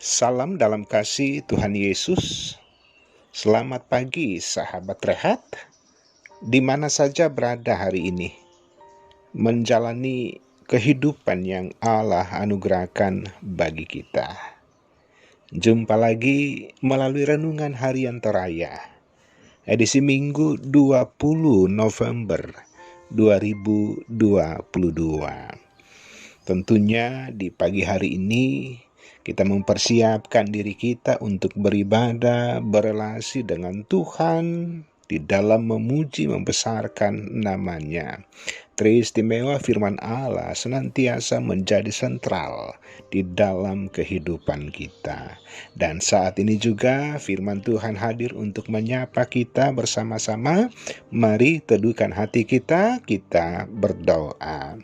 Salam dalam kasih Tuhan Yesus. Selamat pagi sahabat rehat, di mana saja berada hari ini, menjalani kehidupan yang Allah anugerahkan bagi kita. Jumpa lagi melalui renungan harian Toraya, edisi Minggu 20 November 2022. Tentunya di pagi hari ini kita mempersiapkan diri kita untuk beribadah, berelasi dengan Tuhan di dalam memuji membesarkan namanya. Teristimewa firman Allah senantiasa menjadi sentral di dalam kehidupan kita. Dan saat ini juga firman Tuhan hadir untuk menyapa kita bersama-sama. Mari teduhkan hati kita berdoa.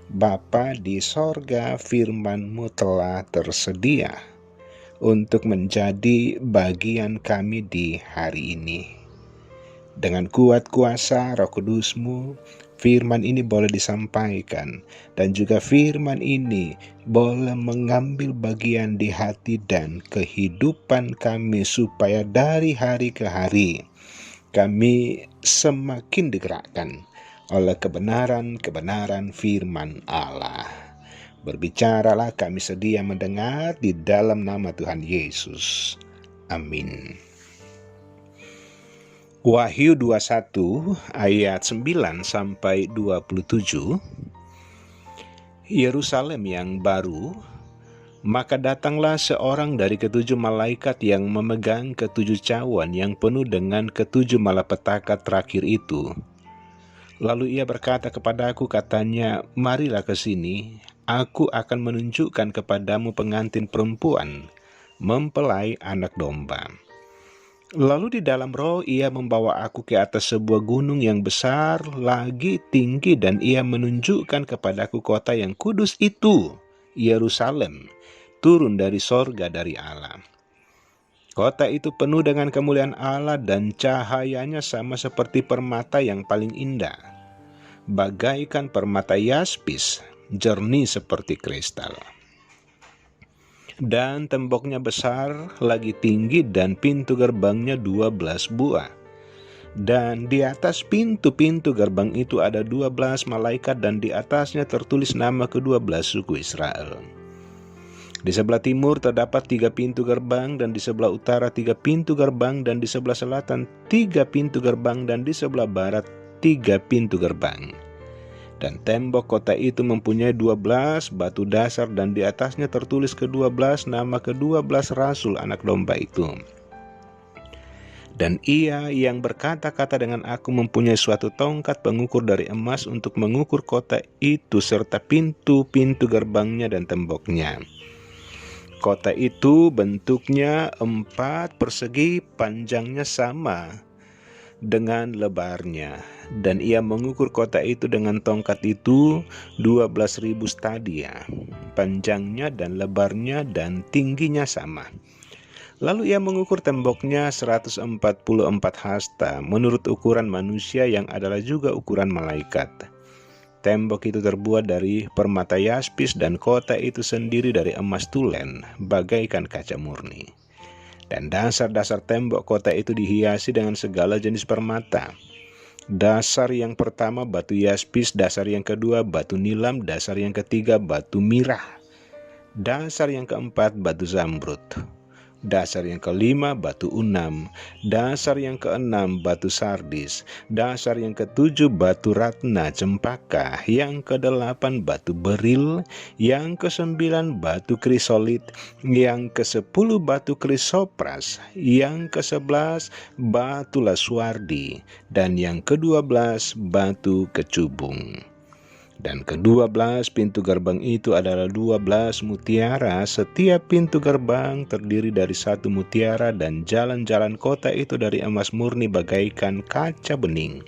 Bapa di sorga, firman-Mu telah tersedia untuk menjadi bagian kami di hari ini. Dengan kuat kuasa Roh Kudus-Mu, firman ini boleh disampaikan, dan juga firman ini boleh mengambil bagian di hati dan kehidupan kami, supaya dari hari ke hari kami semakin digerakkan oleh kebenaran firman Allah. Berbicaralah, kami sedia mendengar di dalam nama Tuhan Yesus. Amin. Wahyu 21 ayat 9 sampai 27. Yerusalem yang baru. Maka datanglah seorang dari ketujuh malaikat yang memegang ketujuh cawan yang penuh dengan ketujuh malapetaka terakhir itu. Lalu ia berkata kepadaku, katanya, marilah ke sini, aku akan menunjukkan kepadamu pengantin perempuan, mempelai anak domba. Lalu di dalam roh ia membawa aku ke atas sebuah gunung yang besar lagi tinggi, dan ia menunjukkan kepadaku kota yang kudus itu, Yerusalem, turun dari sorga dari Allah. Kota itu penuh dengan kemuliaan Allah, dan cahayanya sama seperti permata yang paling indah, bagaikan permata yaspis, jernih seperti kristal. Dan temboknya besar lagi tinggi, dan pintu gerbangnya 12 buah. Dan di atas pintu-pintu gerbang itu ada 12 malaikat, dan di atasnya tertulis nama ke-12 suku Israel. Di sebelah timur terdapat 3 pintu gerbang, dan di sebelah utara 3 pintu gerbang, dan di sebelah selatan 3 pintu gerbang, dan di sebelah barat 3 pintu gerbang. Dan tembok kota itu mempunyai 12 batu dasar, dan di atasnya tertulis ke-12 nama ke-12 rasul anak domba itu. Dan ia yang berkata-kata dengan aku mempunyai suatu tongkat pengukur dari emas untuk mengukur kota itu serta pintu-pintu gerbangnya dan temboknya. Kota itu bentuknya 4 persegi, panjangnya sama dengan lebarnya. Dan ia mengukur kota itu dengan tongkat itu 12.000 stadia, panjangnya dan lebarnya dan tingginya sama. Lalu ia mengukur temboknya 144 hasta menurut ukuran manusia, yang adalah juga ukuran malaikat. Tembok itu terbuat dari permata yaspis, dan kota itu sendiri dari emas tulen, bagaikan kaca murni. Dan dasar-dasar tembok kota itu dihiasi dengan segala jenis permata. Dasar yang pertama batu yaspis, dasar yang kedua batu nilam, dasar yang ketiga batu mirah, dasar yang keempat batu zamrud, dasar yang kelima batu unam, dasar yang keenam batu sardis, dasar yang ketujuh batu ratna cempaka, yang kedelapan batu beril, yang kesembilan batu krisolit, yang ke-10 batu krisopras, yang ke-11 batu laswardi, dan yang ke-12 batu kecubung. Dan ke-12 pintu gerbang itu adalah 12 mutiara, setiap pintu gerbang terdiri dari 1 mutiara, dan jalan-jalan kota itu dari emas murni bagaikan kaca bening.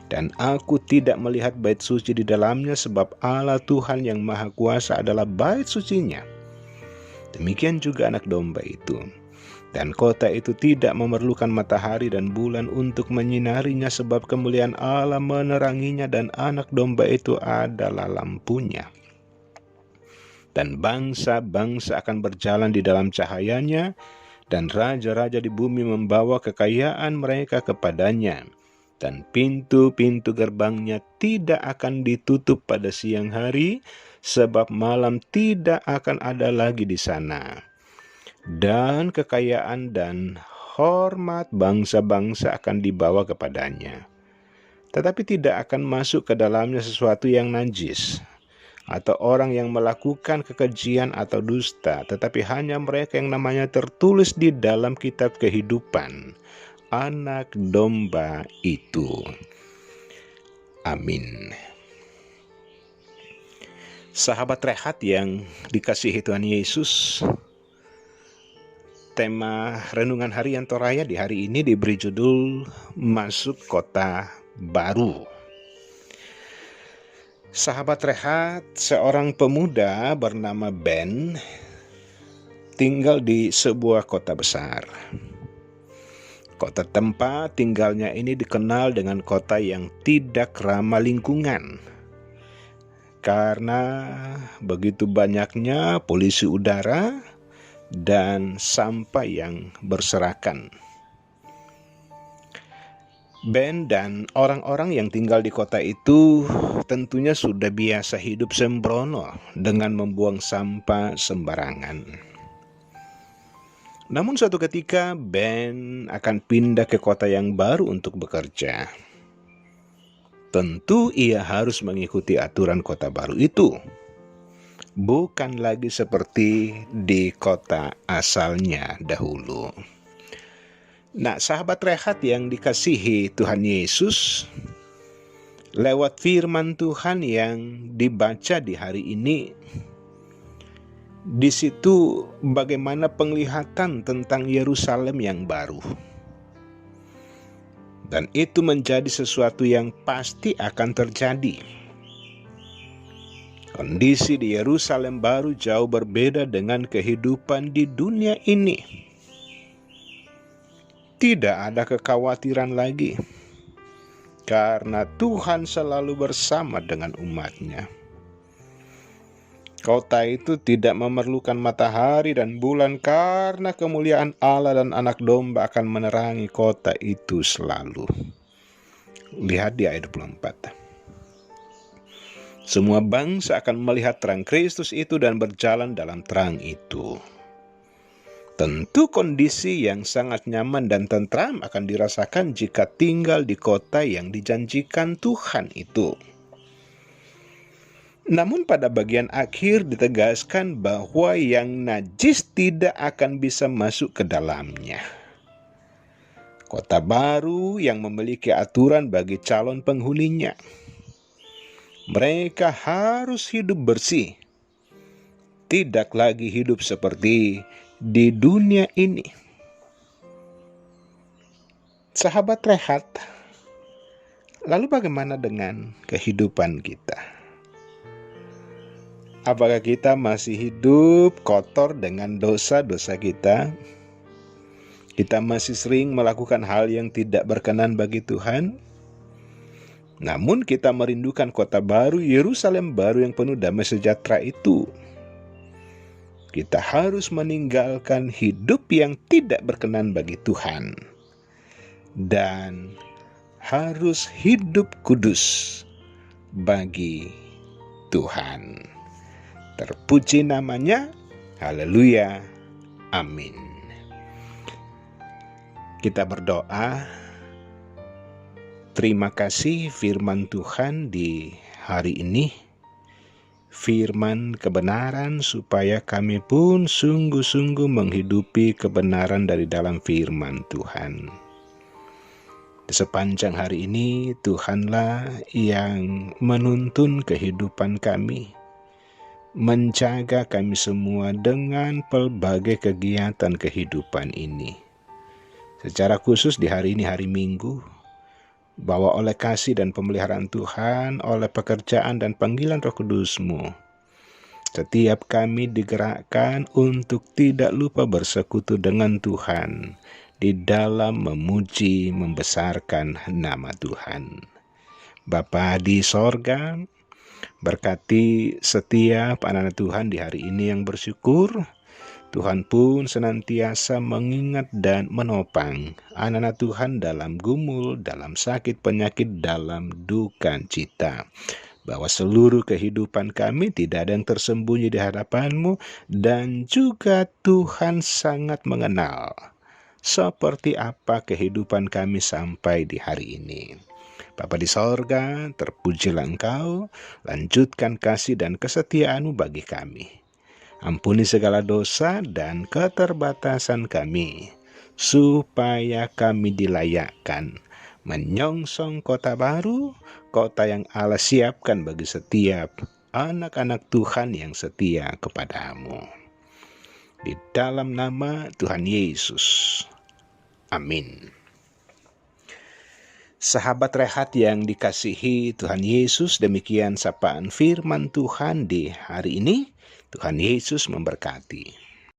Dan aku tidak melihat bait suci di dalamnya, sebab Allah Tuhan yang Maha Kuasa adalah bait sucinya. Demikian juga anak domba itu. Dan kota itu tidak memerlukan matahari dan bulan untuk menyinarinya, sebab kemuliaan Allah meneranginya, dan anak domba itu adalah lampunya. dan bangsa-bangsa akan berjalan di dalam cahayanya, dan raja-raja di bumi membawa kekayaan mereka kepadanya. Dan pintu-pintu gerbangnya tidak akan ditutup pada siang hari, sebab malam tidak akan ada lagi di sana. Dan kekayaan dan hormat bangsa-bangsa akan dibawa kepadanya. Tetapi tidak akan masuk ke dalamnya sesuatu yang najis, atau orang yang melakukan kekejian atau dusta, tetapi hanya mereka yang namanya tertulis di dalam kitab kehidupan Anak Domba itu. Amin. Sahabat Rehat yang dikasihi Tuhan Yesus, tema renungan harian Toraya di hari ini diberi judul Masuk Kota Baru. Sahabat Rehat, seorang pemuda bernama Ben tinggal di sebuah kota besar. Kota tempat tinggalnya ini dikenal dengan kota yang tidak ramah lingkungan, karena begitu banyaknya polusi udara dan sampah yang berserakan. Ben dan orang-orang yang tinggal di kota itu tentunya sudah biasa hidup sembrono dengan membuang sampah sembarangan. Namun suatu ketika Ben akan pindah ke kota yang baru untuk bekerja. Tentu ia harus mengikuti aturan kota baru itu. Bukan lagi seperti di kota asalnya dahulu. Nah, sahabat Rehat yang dikasihi Tuhan Yesus, lewat firman Tuhan yang dibaca di hari ini, di situ bagaimana penglihatan tentang Yerusalem yang baru. Dan itu menjadi sesuatu yang pasti akan terjadi. Kondisi di Yerusalem baru jauh berbeda dengan kehidupan di dunia ini. Tidak ada kekhawatiran lagi, karena Tuhan selalu bersama dengan umat-Nya. Kota itu tidak memerlukan matahari dan bulan, karena kemuliaan Allah dan Anak Domba akan menerangi kota itu selalu. Lihat di ayat 24. Semua bangsa akan melihat terang Kristus itu dan berjalan dalam terang itu. Tentu kondisi yang sangat nyaman dan tentram akan dirasakan jika tinggal di kota yang dijanjikan Tuhan itu. Namun pada bagian akhir ditegaskan bahwa yang najis tidak akan bisa masuk ke dalamnya. Kota baru yang memiliki aturan bagi calon penghuninya. Mereka harus hidup bersih. Tidak lagi hidup seperti di dunia ini. Sahabat Rehat, lalu bagaimana dengan kehidupan kita? Apakah kita masih hidup kotor dengan dosa-dosa kita? Kita masih sering melakukan hal yang tidak berkenan bagi Tuhan? Namun kita merindukan kota baru, Yerusalem baru yang penuh damai sejahtera itu. Kita harus meninggalkan hidup yang tidak berkenan bagi Tuhan. Dan harus hidup kudus bagi Tuhan. Terpuji namanya, haleluya, amin. Kita berdoa. Terima kasih firman Tuhan di hari ini, firman kebenaran, supaya kami pun sungguh-sungguh menghidupi kebenaran dari dalam firman Tuhan. Di sepanjang hari ini, Tuhanlah yang menuntun kehidupan kami, menjaga kami semua dengan pelbagai kegiatan kehidupan ini. Secara khusus di hari ini, hari Minggu, bahwa oleh kasih dan pemeliharaan Tuhan, oleh pekerjaan dan panggilan Roh Kudus-Mu, setiap kami digerakkan untuk tidak lupa bersekutu dengan Tuhan di dalam memuji, membesarkan nama Tuhan. Bapa di sorga, Berkati setiap anak-anak Tuhan di hari ini yang bersyukur. Tuhan pun senantiasa mengingat dan menopang anak-anak Tuhan dalam gumul, dalam sakit penyakit, dalam duka cita. Bahwa seluruh kehidupan kami tidak ada yang tersembunyi di hadapan-Mu, dan juga Tuhan sangat mengenal seperti apa kehidupan kami sampai di hari ini. Bapa di sorga, terpujilah Engkau, lanjutkan kasih dan kesetiaan-Mu bagi kami. Ampuni segala dosa dan keterbatasan kami, supaya kami dilayakkan menyongsong kota baru, kota yang Allah siapkan bagi setiap anak-anak Tuhan yang setia kepada-Mu. Di dalam nama Tuhan Yesus. Amin. Sahabat Rehat yang dikasihi Tuhan Yesus, demikian sapaan firman Tuhan di hari ini. Tuhan Yesus memberkati.